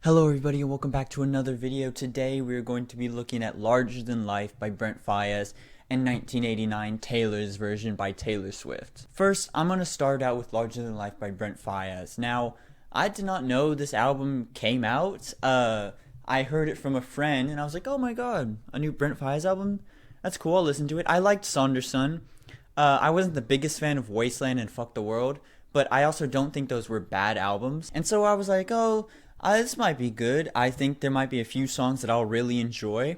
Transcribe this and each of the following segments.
Hello everybody and welcome back to another video. Today we are going to be looking at Larger Than Life by Brent Faiyaz and 1989 Taylor's Version by Taylor Swift. First, I'm going to start out with Larger Than Life by Brent Faiyaz. Now, I did not know this album came out. I heard it from a friend and I was like, oh my god, a new Brent Faiyaz album? That's cool, I'll listen to it. I liked Saunderson. I wasn't the biggest fan of Wasteland and Fuck the World, but I also don't think those were bad albums. And so I was like, this might be good. I think there might be a few songs that I'll really enjoy.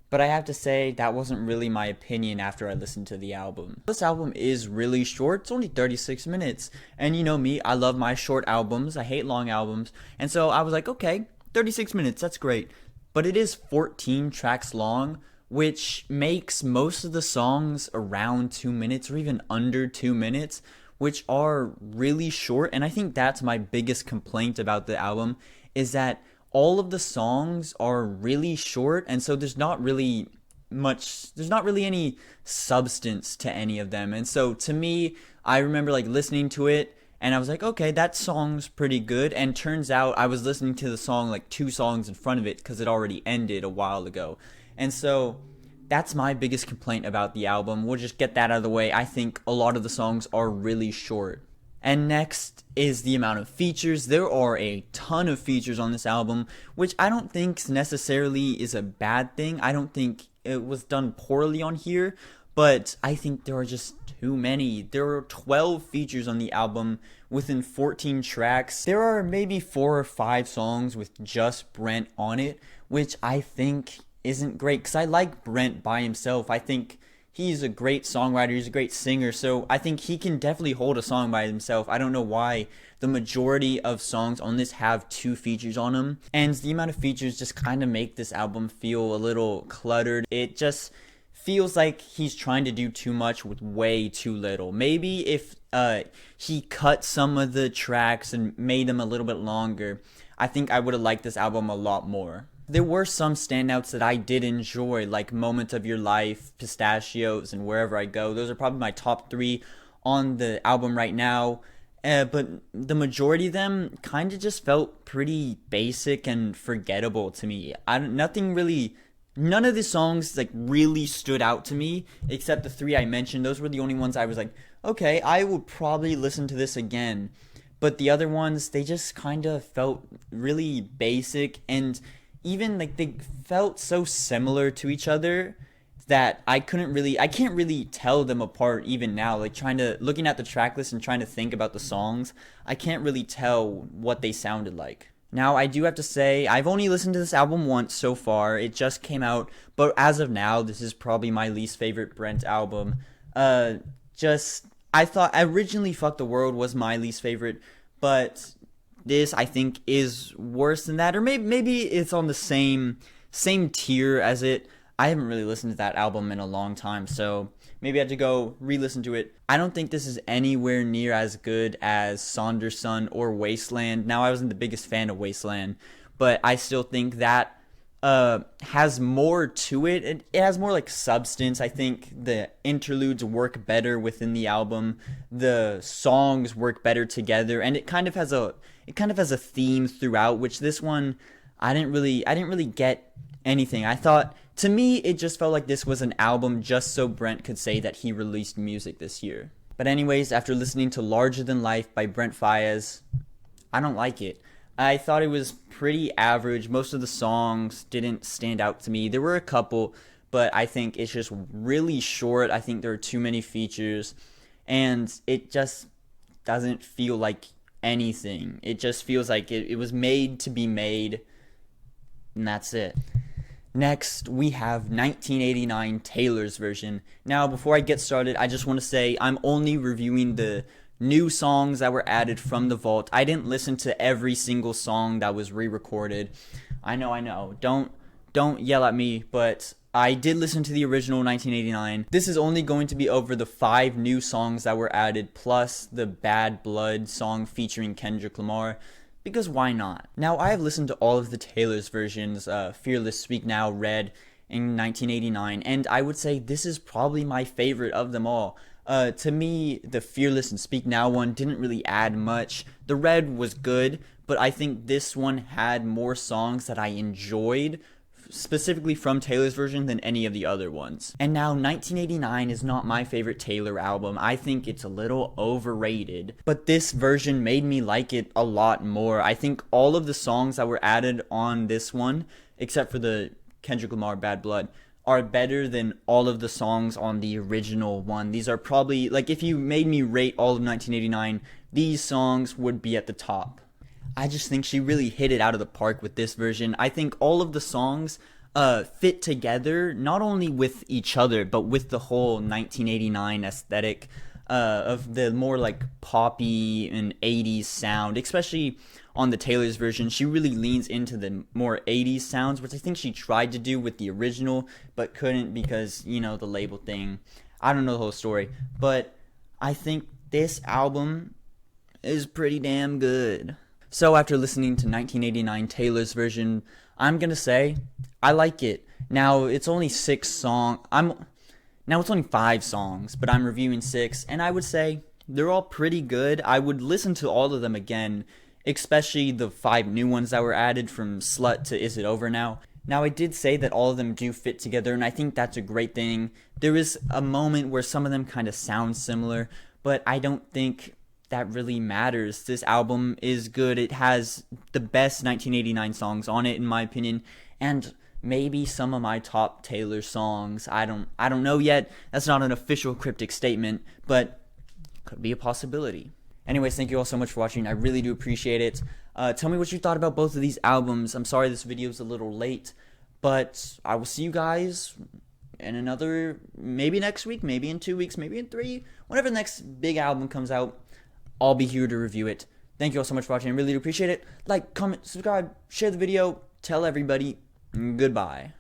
But I have to say, that wasn't really my opinion after I listened to the album. This album is really short. It's only 36 minutes. And you know me, I love my short albums. I hate long albums. And so I was like, okay, 36 minutes, that's great. But it is 14 tracks long, which makes most of the songs around 2 minutes or even under 2 minutes, which are really short. And I think that's my biggest complaint about the album, is that all of the songs are really short, and so there's not really any substance to any of them. And so to me, I remember like listening to it and I was like, okay, that song's pretty good. And turns out I was listening to the song like 2 songs in front of it because it already ended a while ago. And so that's my biggest complaint about the album. We'll just get that out of the way. I think a lot of the songs are really short. And next is the amount of features. There are a ton of features on this album, which I don't think necessarily is a bad thing. I don't think it was done poorly on here, but I think there are just too many. There are 12 features on the album within 14 tracks. There are maybe 4 or 5 songs with just Brent on it, which I think isn't great, because I like Brent by himself. I think he's a great songwriter, he's a great singer, so I think he can definitely hold a song by himself. I don't know why the majority of songs on this have 2 features on them, and the amount of features just kind of make this album feel a little cluttered. It just feels like he's trying to do too much with way too little. Maybe if he cut some of the tracks and made them a little bit longer, I think I would have liked this album a lot more. There were some standouts that I did enjoy, like Moment of Your Life, Pistachios, and Wherever I Go. Those are probably my top 3 on the album right now. But the majority of them kind of just felt pretty basic and forgettable to me. None of the songs like really stood out to me, except the 3 I mentioned. Those were the only ones I was like, okay, I would probably listen to this again. But the other ones, they just kind of felt really basic, and even like they felt so similar to each other that I can't really tell them apart even now. Like looking at the track list and trying to think about the songs, I can't really tell what they sounded like. Now, I do have to say, I've only listened to this album once so far. It just came out, but as of now, this is probably my least favorite Brent album. I thought originally Fuck the World was my least favorite, but this I think is worse than that, or maybe it's on the same tier as it. I haven't really listened to that album in a long time, so maybe I had to go re-listen to it. I don't think this is anywhere near as good as Saunderson or Wasteland. Now, I wasn't the biggest fan of Wasteland, but I still think that has more to it. It has more like substance. I think the interludes work better within the album. The songs work better together, and it kind of has a theme throughout, which this one I didn't really get anything. I thought, to me, it just felt like this was an album just so Brent could say that he released music this year. But anyways, after listening to Larger Than Life by Brent Faiyaz, I don't like it. I thought it was pretty average. Most of the songs didn't stand out to me. There were a couple, but I think it's just really short. I think there are too many features, and it just doesn't feel like anything. It just feels like it was made to be made, and that's it. Next, we have 1989 Taylor's Version. Now, before I get started, I just want to say I'm only reviewing the new songs that were added from the vault. I didn't listen to every single song that was re-recorded. I know. Don't yell at me, but I did listen to the original 1989. This is only going to be over the 5 new songs that were added, plus the Bad Blood song featuring Kendrick Lamar, because why not? Now, I have listened to all of the Taylor's versions, Fearless, Speak Now, Red, in 1989, and I would say this is probably my favorite of them all. To me, the Fearless and Speak Now one didn't really add much. The Red was good, but I think this one had more songs that I enjoyed, specifically from Taylor's version, than any of the other ones. And now 1989 is not my favorite Taylor album. I think it's a little overrated, but this version made me like it a lot more. I think all of the songs that were added on this one, except for the Kendrick Lamar Bad Blood, are better than all of the songs on the original one. These are probably, like, if you made me rate all of 1989, these songs would be at the top. I just think she really hit it out of the park with this version. I think all of the songs fit together, not only with each other, but with the whole 1989 aesthetic of the more like poppy and 80s sound, especially on the Taylor's version. She really leans into the more 80s sounds, which I think she tried to do with the original, but couldn't because, you know, the label thing. I don't know the whole story, but I think this album is pretty damn good. So after listening to 1989 Taylor's version, I'm gonna say I like it. Now it's only 6 songs. Now it's only 5 songs, but I'm reviewing 6, and I would say they're all pretty good. I would listen to all of them again, especially the 5 new ones that were added from Slut to Is It Over Now. Now I did say that all of them do fit together, and I think that's a great thing. There is a moment where some of them kind of sound similar, but I don't think that really matters. This album is good. It has the best 1989 songs on it, in my opinion, and maybe some of my top Taylor songs. I don't know yet. That's not an official cryptic statement, but could be a possibility. Anyways, thank you all so much for watching. I really do appreciate it. Tell me what you thought about both of these albums. I'm sorry this video is a little late, but I will see you guys in another, maybe next week, maybe in 2 weeks, maybe in 3, whenever the next big album comes out. I'll be here to review it. Thank you all so much for watching. I really do appreciate it. Like, comment, subscribe, share the video, tell everybody. Goodbye.